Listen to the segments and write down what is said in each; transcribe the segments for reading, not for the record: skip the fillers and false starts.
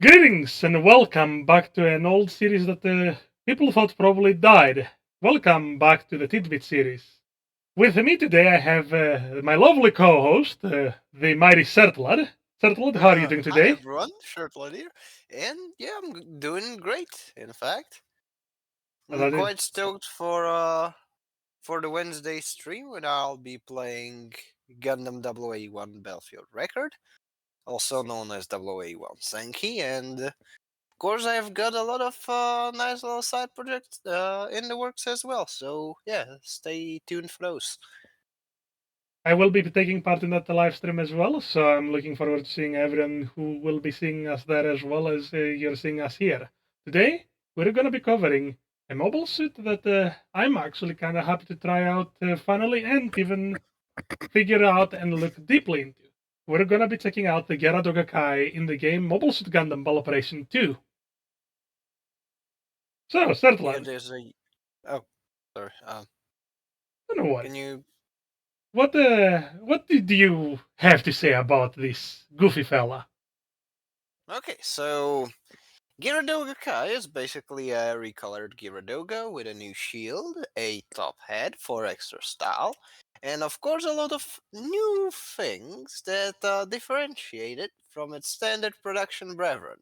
Greetings and welcome back to an old series that people thought probably died. Welcome back to the Tidbits series. With me today I have my lovely co-host, the mighty Sertlad. Sertlad, how are you doing Hi today? everyone, Shirtled here, and yeah, doing great. In fact, I'm That is- quite stoked for the Wednesday stream when I'll be playing Gundam WA1 Battlefield Record, also known as WA1 Senki, and of course I've got a lot of nice little side projects in the works as well. So yeah, stay tuned for those. I will be taking part in that live stream as well, so I'm looking forward to seeing everyone who will be seeing us there as well as you're seeing us here. Today, we're going to be covering a mobile suit that I'm actually kind of happy to try out finally and even figure out and look deeply into. We're gonna be checking out the Geara Doga Kai in the game Mobile Suit Gundam Ball Operation 2. So, Yeah, Sertlan, there's a oh, sorry. don't worry. Can you What did you have to say about this goofy fella? Okay, so Gyaradoga Kai is basically a recolored Gyaradoga with a new shield, a top head for extra style, and of course a lot of new things that differentiate it from its standard production brethren.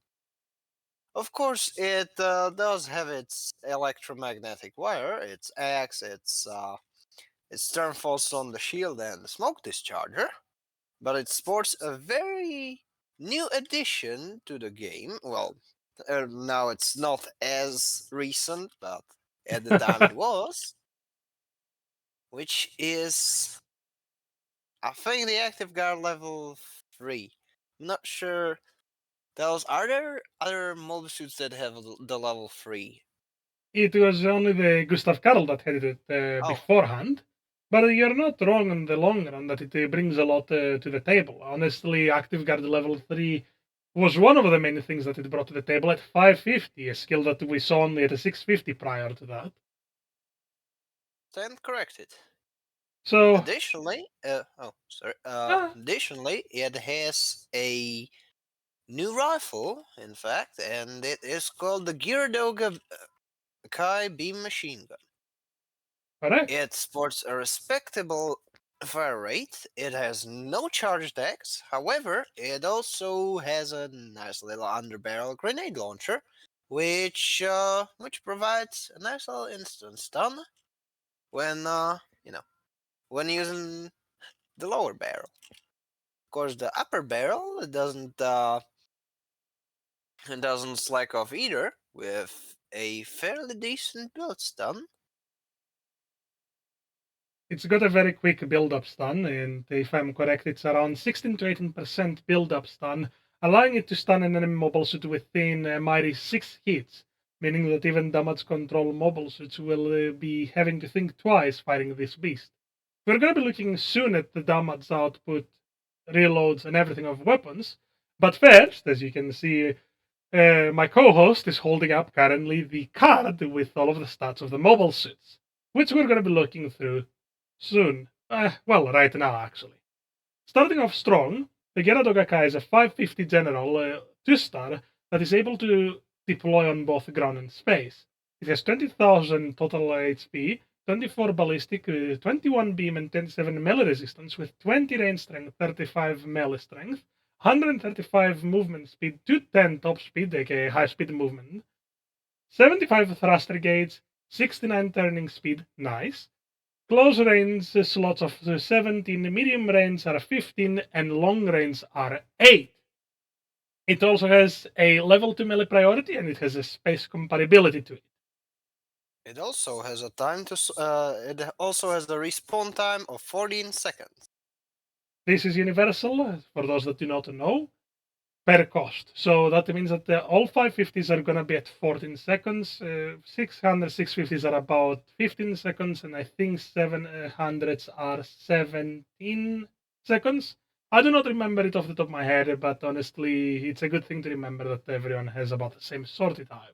Of course, it does have its electromagnetic wire, its axe, its turnfalls on the shield and the smoke discharger, but it sports a very new addition to the game. Well, now it's not as recent, but at the time it was, which is, I think, the active guard level 3. I'm not sure. Those are there other mobile suits that have the level 3? It was only the Gustav Karl that had it Oh, beforehand, but you're not wrong in the long run that it brings a lot to the table. Honestly, Active Guard level 3 was one of the many things that it brought to the table at 550, a skill that we saw only at a 650 prior to that. stand corrected. So, Additionally, sorry. uh, Additionally, it has a new rifle, in fact, and it is called the Gyaradoga Kai Beam Machine Gun. correct. It sports a respectable fire rate. It has no charge decks. However, it also has a nice little underbarrel grenade launcher, which provides a nice little instant stun when when using the lower barrel. Of course, the upper barrel it doesn't slack off either, with a fairly decent build stun. It's got a very quick build-up stun, and if I'm correct, it's around 16 to 18% build-up stun, allowing it to stun an enemy mobile suit within a mighty 6 hits, meaning that even damage control mobile suits will be having to think twice fighting this beast. We're going to be looking soon at the damage output, reloads, and everything of weapons, but first, as you can see, my co-host is holding up currently the card with all of the stats of the mobile suits, which we're going to be looking through soon. Well, right now, actually. Starting off strong, the Geradogaka is a 550 general 2-star that is able to deploy on both ground and space. It has 20,000 total HP, 24 ballistic, 21 beam, and 27 melee resistance with 20 range strength, 35 melee strength, 135 movement speed, 210 top speed, aka high speed movement, 75 thruster gauge, 69 turning speed, nice, close range slots of 17, medium range are 15, and long range are 8. It also has a level 2 melee priority and it has a space compatibility to it. It also has a time to. It also has a respawn time of 14 seconds. This is universal, for those that do not know, per cost. So that means that all 550s are going to be at 14 seconds, 600, 650s are about 15 seconds, and I think 700s are 17 seconds. I do not remember it off the top of my head, but honestly, it's a good thing to remember that everyone has about the same sortie time.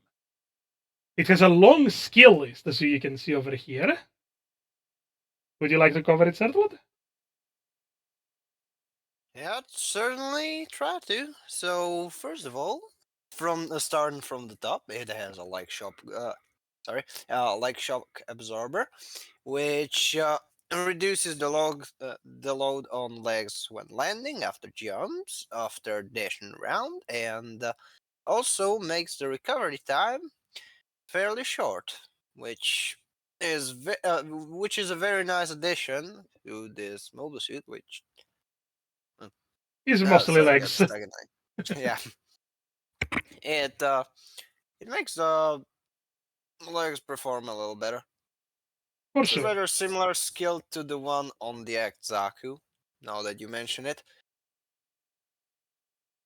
It has a long skill list, as you can see over here. Would you like to cover it, Sertwood? Yeah, I'd certainly try to. So, first of all, from starting from the top, it has a like shock absorber, which reduces the load on legs when landing, after jumps, after dashing around, and also makes the recovery time fairly short, which which is a very nice addition to this mobile suit, which It's mostly sorry, got legs. stagnant. Yeah, it it makes the legs perform a little better. For It's a sure. rather similar skill to the one on the Act Zaku, now that you mention it.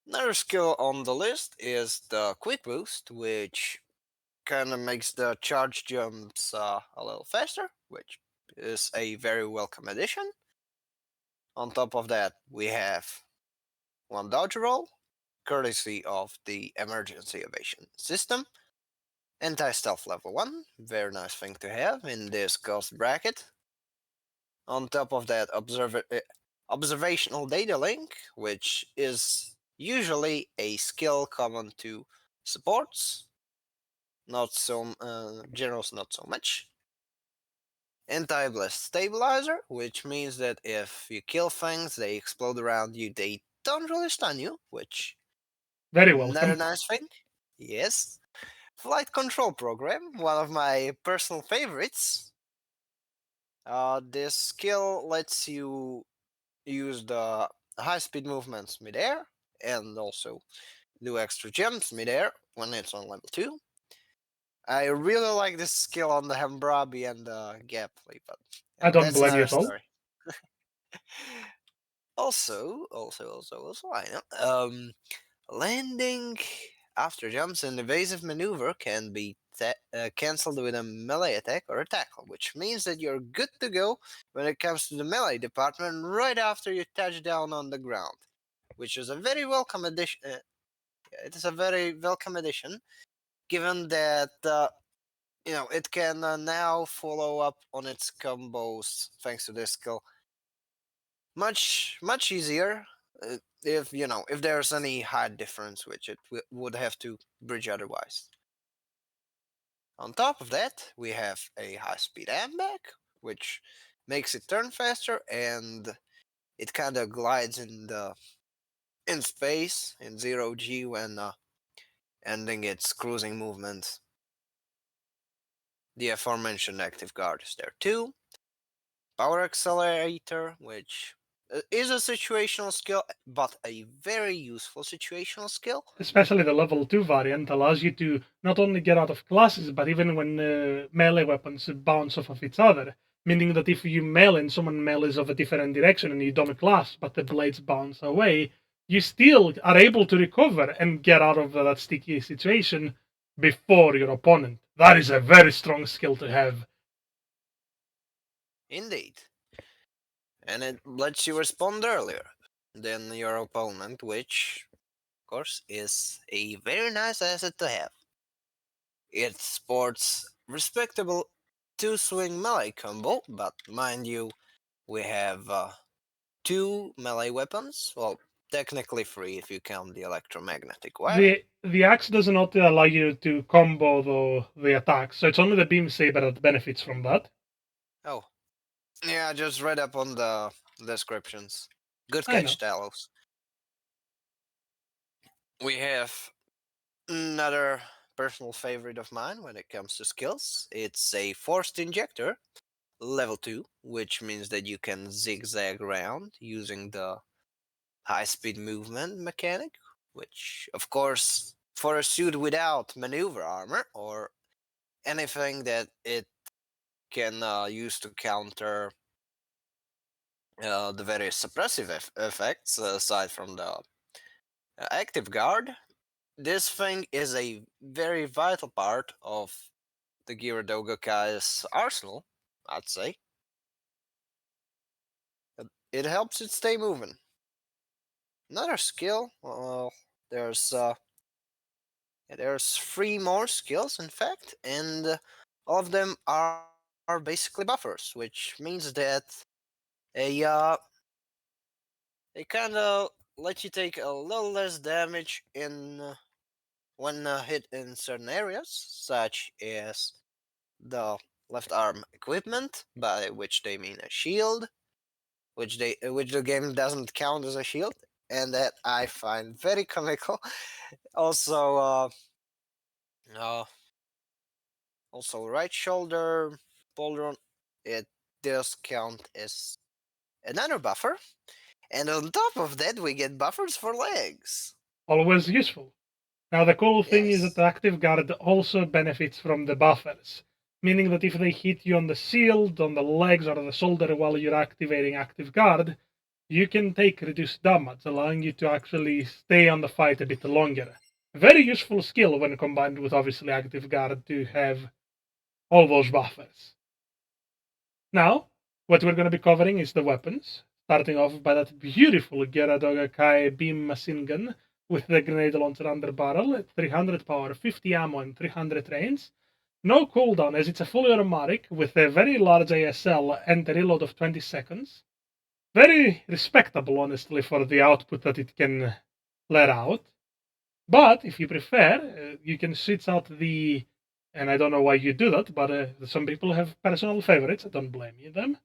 Another skill on the list is the Quick Boost, which kind of makes the charge jumps a little faster, which is a very welcome addition. On top of that, we have one dodge roll, courtesy of the emergency evasion system. Anti-stealth level 1, very nice thing to have in this cost bracket. On top of that, observational data link, which is usually a skill common to supports, not so generals, not so much. Anti-blast stabilizer, which means that if you kill things, they explode around you. They don't really stun you, which Very not a welcome. nice thing. Yes. Flight control program, one of my personal favorites. This skill lets you use the high-speed movements midair and also do extra jumps midair when it's on level 2. I really like this skill on the Hambrabi and the Gapley, but I don't that's blame you another at all. story. Also, I know. Landing after jumps and evasive maneuver can be cancelled with a melee attack or a tackle, which means that you're good to go when it comes to the melee department right after you touch down on the ground, which is a very welcome addition. It is a very welcome addition, given that it can now follow up on its combos thanks to this skill much easier. If there's any height difference, which it would have to bridge otherwise. On top of that, we have a high speed back, which makes it turn faster, and it kind of glides in space in 0 G when ending its cruising movement. The aforementioned active guard is there too. Power accelerator, which is a situational skill, but a very useful situational skill. Especially the level 2 variant allows you to not only get out of classes, but even when melee weapons bounce off of each other. Meaning that if you melee and someone melees of a different direction and you don't class, but the blades bounce away, you still are able to recover and get out of that sticky situation before your opponent. That is a very strong skill to have. Indeed. And it lets you respond earlier than your opponent, which, of course, is a very nice asset to have. It sports respectable two-swing melee combo, but mind you, we have two melee weapons. Well, technically three if you count the electromagnetic wire. The axe does not allow you to combo the attacks, so it's only the beam saber that benefits from that. Oh, yeah, I just read up on the descriptions. Good I know. catch, Talos. We have another personal favorite of mine when it comes to skills. It's a forced injector, level 2, which means that you can zigzag around using the high speed movement mechanic, which, of course, for a suit without maneuver armor or anything that it can use to counter the various suppressive effects aside from the active guard, this thing is a very vital part of the Geara Doga Kai's arsenal, I'd say. It helps it stay moving. Another skill, well, there's three more skills, in fact, and all of them are basically buffers, which means that a they kind of let you take a little less damage in when hit in certain areas, such as the left arm equipment, by which they mean a shield, which the game doesn't count as a shield, and that I find very comical. Also, uh, also right shoulder, pauldron, it does count as another buffer, and on top of that, we get buffers for legs. Always useful. Now, the cool thing is that Yes. the active guard also benefits from the buffers, meaning that if they hit you on the shield, on the legs, or the shoulder while you're activating active guard, you can take reduced damage, allowing you to actually stay on the fight a bit longer. A very useful skill when combined with obviously active guard to have all those buffers. Now, what we're going to be covering is the weapons, starting off by that beautiful Geara Doga Kai beam machine gun with the grenade launcher under barrel at 300 power, 50 ammo, and 300 range. No cooldown as it's a fully automatic with a very large ASL and a reload of 20 seconds. Very respectable, honestly, for the output that it can let out. But if you prefer, you can switch out the, and I don't know why you do that, but some people have personal favorites. I don't blame you them.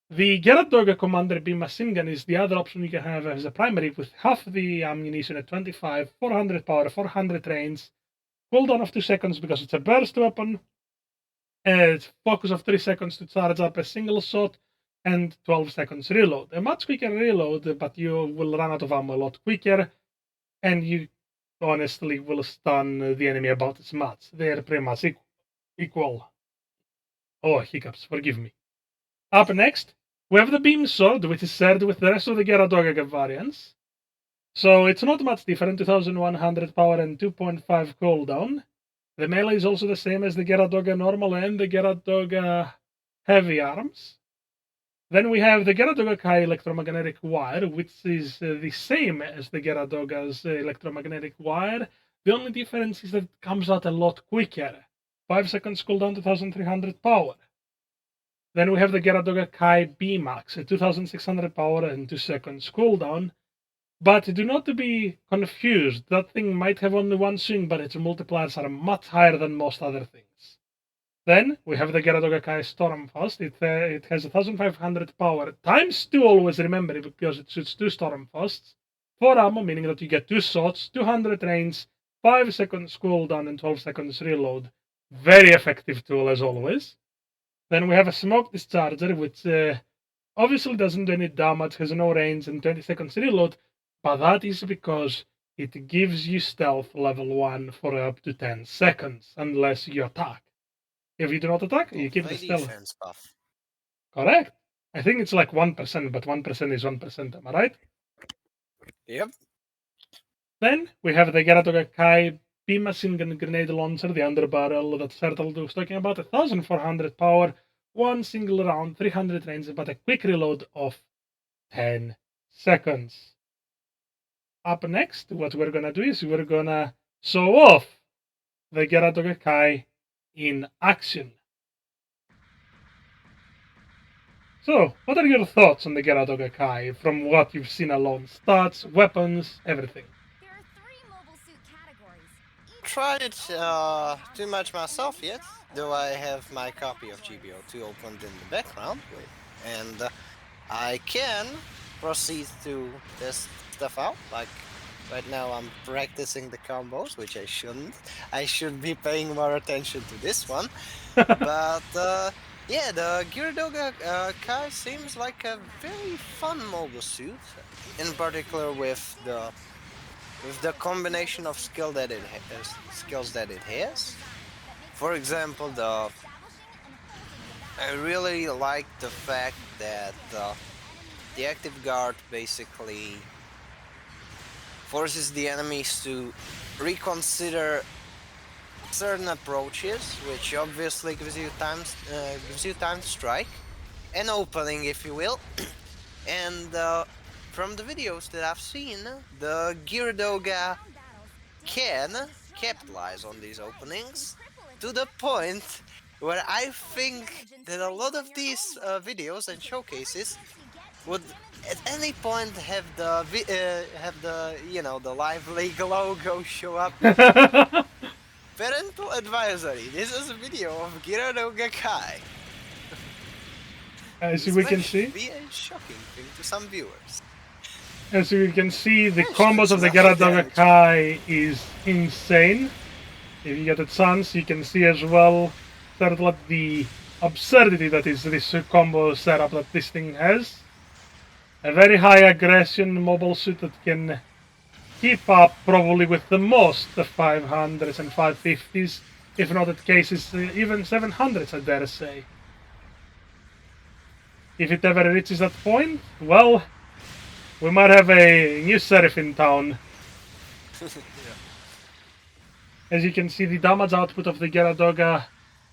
The Geara Doga Commander Beam Machine Gun is the other option you can have as a primary with half the ammunition at 25, 400 power, 400 range, cooldown of 2 seconds because it's a burst weapon, and focus of 3 seconds to charge up a single shot, and 12 seconds reload. A much quicker reload, but you will run out of ammo a lot quicker, and you honestly will stun the enemy about as much. They're pretty much equal. Oh, hiccups, forgive me. Up next, we have the Beam Sword, which is shared with the rest of the Geara Doga variants. So it's not much different, 2100 power and 2.5 cooldown. The melee is also the same as the Geara Doga normal and the Geara Doga heavy arms. Then we have the Geara Doga Kai electromagnetic wire, which is the same as the Geara Doga's electromagnetic wire. The only difference is that it comes out a lot quicker. 5 seconds cooldown, 2300 power. Then we have the Geara Doga Kai B Max, 2600 power and 2 seconds cooldown. But do not be confused. That thing might have only one swing, but its multipliers are much higher than most other things. Then we have the Geara Doga Kai Stormfast. It has 1500 power times 2, always remember, because it shoots 2 Stormfasts. 4 ammo, meaning that you get 2 shots, 200 range, 5 seconds cooldown, and 12 seconds reload. Very effective tool as always. Then we have a Smoke Discharger, which obviously doesn't do any damage, has no range, and 20 seconds reload, but that is because it gives you stealth level 1 for up to 10 seconds, unless you attack. If you do not attack, you keep the stealth. Defense buff. Correct. I think it's like 1%, but 1% is 1%, am I right? Yep. Then we have the Geara Doga Kai beam machine gun grenade launcher, the underbarrel that Sertal was talking about, 1400 power, 1 single round, 300 range, but a quick reload of 10 seconds. Up next, what we're gonna do is we're gonna show off the Geara Doga Kai in action. So, what are your thoughts on the Geara Doga Kai from what you've seen alone? Stats, weapons, everything. There are 3 mobile suit categories. Tried it too much myself yet, though I have my copy of GBO2 opened in the background, and I can proceed to test stuff out. Like right now, I'm practicing the combos, which I shouldn't. I should be paying more attention to this one. But yeah, the Geara Doga Kai seems like a very fun mobile suit, in particular with the combination of skills that it has. For example, I really like the fact that the active guard basically forces the enemies to reconsider certain approaches, which obviously gives you time to strike, an opening, if you will. And from the videos that I've seen, the Geara Doga can capitalize on these openings to the point where I think that a lot of these videos and showcases would at any point have the Live League logo show up. Parental advisory. This is a video of Geara Doga Kai. As This we may can see, be a shocking thing to some viewers. as we can see, the Actually, combos it's of the nothing Geara Doga damage. Kai is insane. If you get a chance, you can see as well sort of the absurdity that is this combo setup that this thing has. A very high aggression mobile suit that can keep up probably with the most the 500s and 550s, if not at cases even 700s, I dare say. If it ever reaches that point, well, we might have a new Seraph in town. As you can see, the damage output of the Geara Doga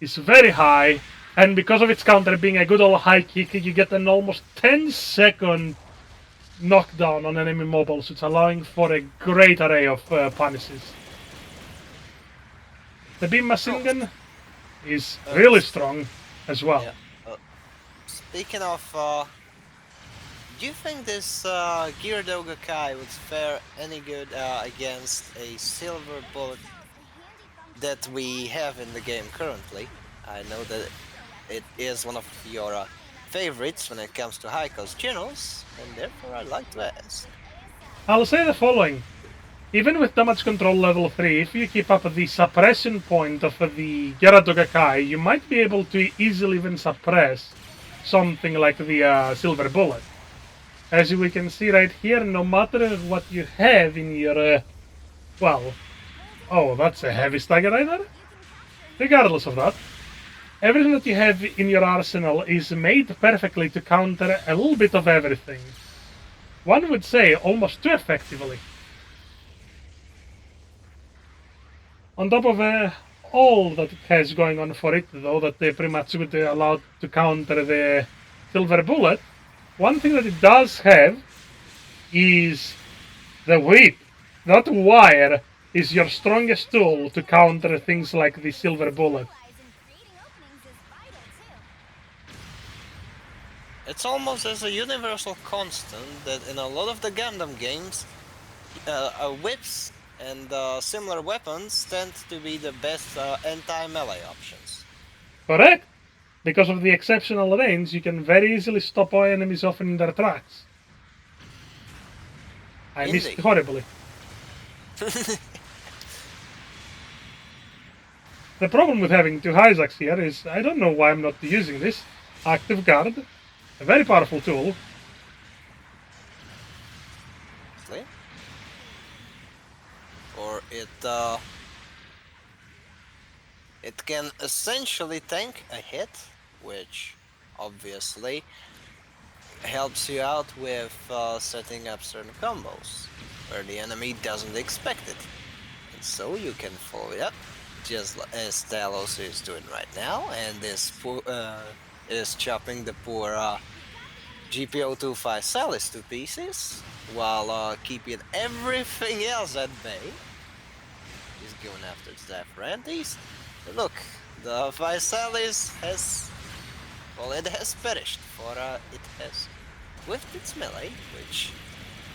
is very high, and because of its counter being a good old high kick, you get an almost 10-second knockdown on enemy mobile suits, allowing for a great array of punishes. The beam machine gun is really strong as well. Yeah. Speaking of, do you think this Geara Doga Kai would fare any good against a silver bullet that we have in the game currently? I know that it is one of your favorites when it comes to high cost channels, and therefore I'd like to ask. I'll say the following. Even with damage control level 3, if you keep up the suppression point of the Geara Doga Kai, you might be able to easily even suppress something like the Silver Bullet. As we can see right here, no matter what you have in your, well, oh, that's a heavy stagger right there. Regardless of that, everything that you have in your arsenal is made perfectly to counter a little bit of everything. One would say almost too effectively. On top of all that it has going on for it, though, that they pretty much would allow to counter the Silver Bullet, one thing that it does have is the whip. That wire is your strongest tool to counter things like the Silver Bullet. It's almost as a universal constant that in a lot of the Gundam games, whips and similar weapons tend to be the best anti-melee options. Correct? Because of the exceptional range, you can very easily stop our enemies off in their tracks. I missed Indeed. horribly. The problem with having two Isaacs here is I don't know why I'm not using this. Active Guard, a very powerful tool. Or it can essentially tank a hit, which obviously helps you out with setting up certain combos where the enemy doesn't expect it. And so you can follow it up, just as Talos is doing right now, and is chopping the poor GPO2 Physalis to pieces, while keeping everything else at bay. He's going after Zafrantes. Look, the Physalis has... well, it has perished, for it has whiffed its melee, which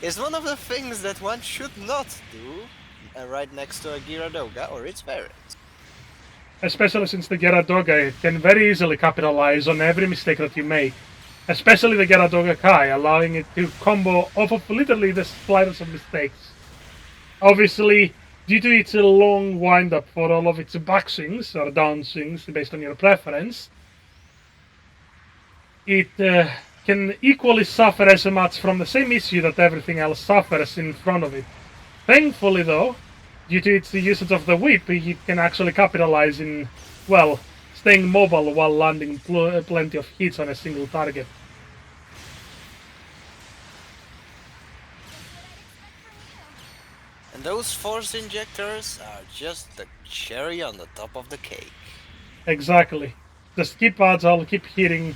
is one of the things that one should not do right next to a Geara Doga or its variant. Especially since the Geara Doga can very easily capitalize on every mistake that you make. Especially the Geara Doga Kai, allowing it to combo off of literally the slightest of mistakes. Obviously, due to its long wind-up for all of its backswings or downswings, based on your preference, it can equally suffer as much from the same issue that everything else suffers in front of it. Thankfully, though, due to its usage of the whip, it can actually capitalize in, well, staying mobile while landing plenty of hits on a single target. And those force injectors are just the cherry on the top of the cake. Exactly. Just keep agile, keep hitting.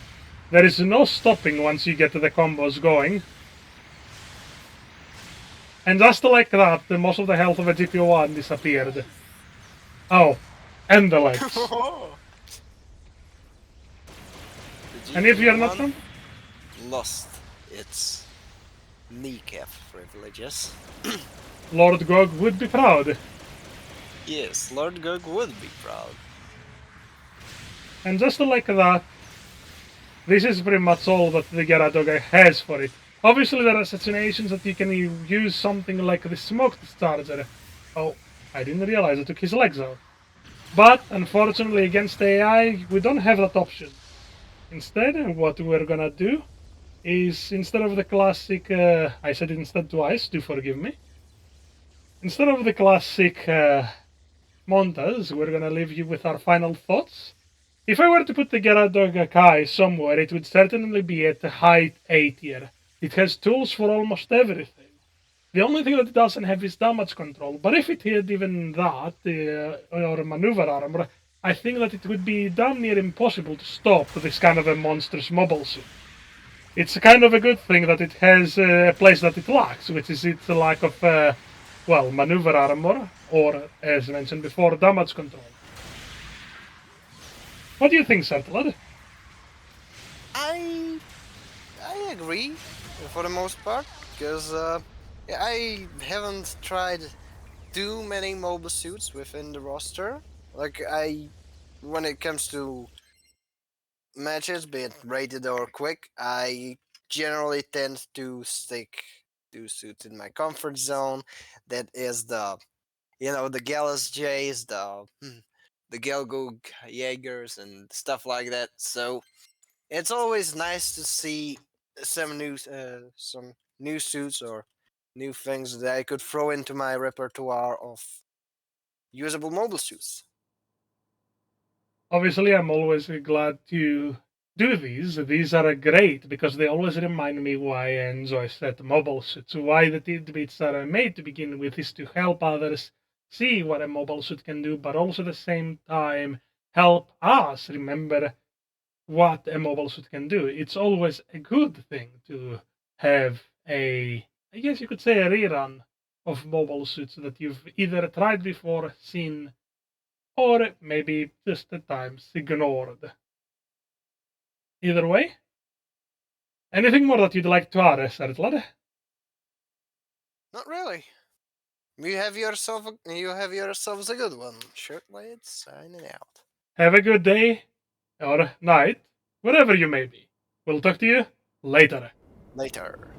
There is no stopping once you get the combos going. And just like that, most of the health of a GPO1 disappeared. Oh, and the legs. And if you're not from... lost its kneecap privileges. Lord Gog would be proud. Yes, Lord Gog would be proud. And just like that, this is pretty much all that the Doga has for it. Obviously, there are situations that you can use something like the smoke discharger. Oh, I didn't realize I took his legs out. But unfortunately, against AI, we don't have that option. Instead, what we're gonna do is instead of the classic, I said instead twice, do forgive me. Instead of the classic montage, we're gonna leave you with our final thoughts. If I were to put the Geara Kai somewhere, it would certainly be at the high A tier. It has tools for almost everything. The only thing that it doesn't have is damage control, but if it had even that, or maneuver armor, I think that it would be damn near impossible to stop this kind of a monstrous mobile suit. It's kind of a good thing that it has a place that it lacks, which is its lack of, maneuver armor, or, as mentioned before, damage control. What do you think, Sertlad? I agree for the most part, because I haven't tried too many mobile suits within the roster. Like when it comes to matches, be it rated or quick, I generally tend to stick to suits in my comfort zone. That is the Gallus Jays, the Gelgo Jaegers, and stuff like that. So it's always nice to see some new suits or new things that I could throw into my repertoire of usable mobile suits. Obviously, I'm always glad to do these. These are great because they always remind me why I enjoy set mobile suits. Why the tidbits are made to begin with is to help others see what a mobile suit can do, but also at the same time help us remember what a mobile suit can do. It's always a good thing to have I guess you could say, a rerun of mobile suits that you've either tried before, seen, or maybe just at times ignored. Either way, anything more that you'd like to add, Sertlad? Not really. You have yourselves a good one. Shirtblade signing out. Have a good day or night, wherever you may be. We'll talk to you later. Later.